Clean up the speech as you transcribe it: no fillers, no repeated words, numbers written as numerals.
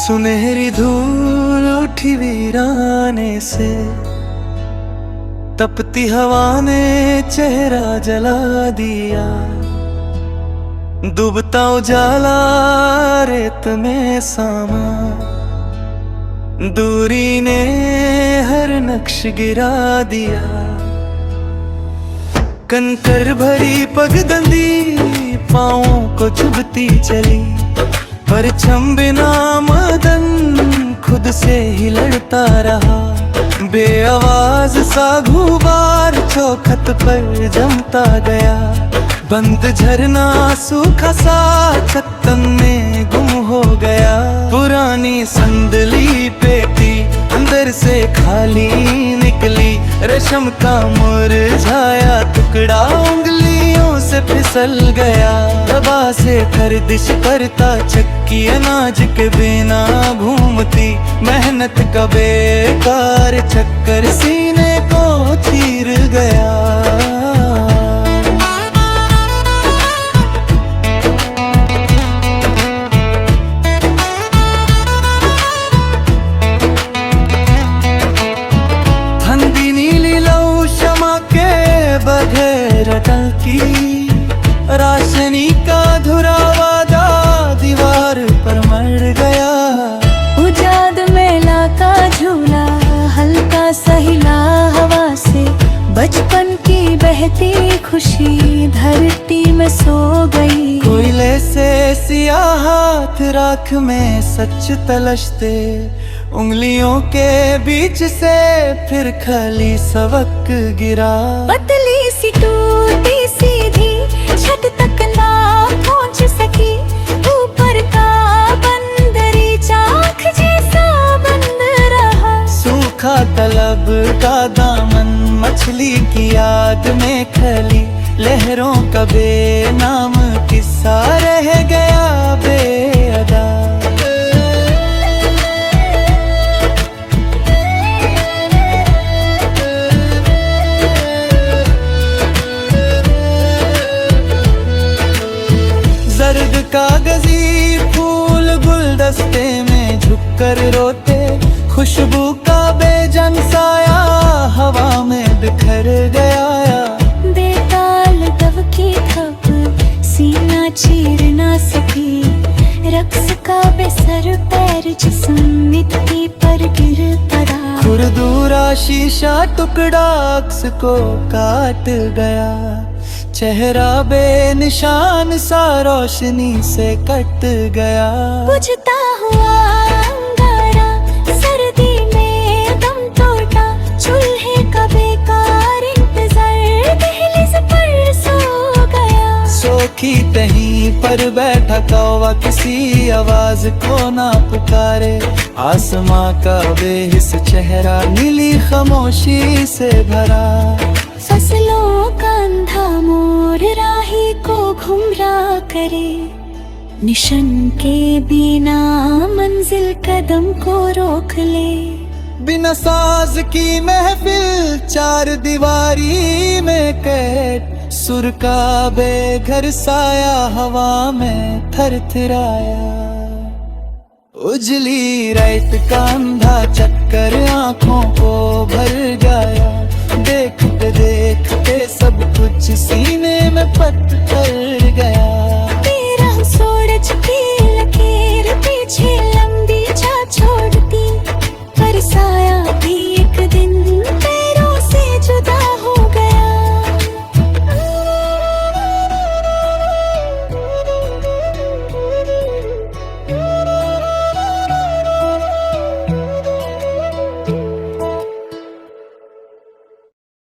सुनहरी धूल उठी वीराने से, तपती हवा ने चेहरा जला दिया। डूबता उजाला रेत में सामा, दूरी ने हर नक्श गिरा दिया। कंकर भरी पगडंडी पाँवों को चुभती चली, परछम बिना मदन खुद से ही लड़ता रहा। बेआवाज सा गुबार चौखट पर जमता गया। बंद झरना सूखा सा चट्टान में गुम हो गया। पुरानी संदली पेटी अंदर से खाली निकली, रेशम का मुरझाया टुकड़ा उंगलियों से फिसल गया। दबा से गर्दिश करता चक्की अनाज के बिना घूमती, मेहनत का बेकार चक्कर सीने को चीर गया। बगैर अटल की राशनी का धुरा वादा दीवार पर मर गया। उजाद मेला का झूला हल्का सहिला हवा से, बचपन की बहती खुशी धरती में सो गई। कोयले से सियाह हाथ राख में सच तलशते, उंगलियों के बीच से फिर खली सबक गिरा। पतली सी टूटी सीधी छत तक ना पहुंच सकी, ऊपर का बंदरी चाक जैसा बंद रहा। सूखा तलब का दामन मछली की याद में खली, लहरों का बेनाम किस्सा रह गया बेअदा। जर्द कागजी फूल गुलदस्ते में झुककर रोते, खुशबू का बेजान साया हवा में बिखर गया। बेताल दब की थप सीना चीर ना सकी, रक्स का बेसर पैर जिस्म मिट्टी पर गिर पड़ा। खुरदूरा शीशा टुकड़ा अक्स को काट गया, चेहरा बेनिशान सा रोशनी से कट गया। बुझता हुआ अंगारा सर्दी में दम तोड़ा, चूल्हे का बेकार इंतजार दहलीज पर सो गया। सोखी तहीं पर बैठा कौवा किसी आवाज को ना पुकारे, आसमां का बेहिस चेहरा नीली खामोशी से भरा। फसलों का अंधा मोर राही को गुमराह करे, निशन के बिना मंजिल कदम को रोक ले। बिना साज की महफिल चार दीवारी में कैद, सुर का बेघर साया हवा में थरथराया। उजली रात का अंधा चक्कर आंखों को भर गया, देखते देखते सब कुछ सीने में पट कर गया।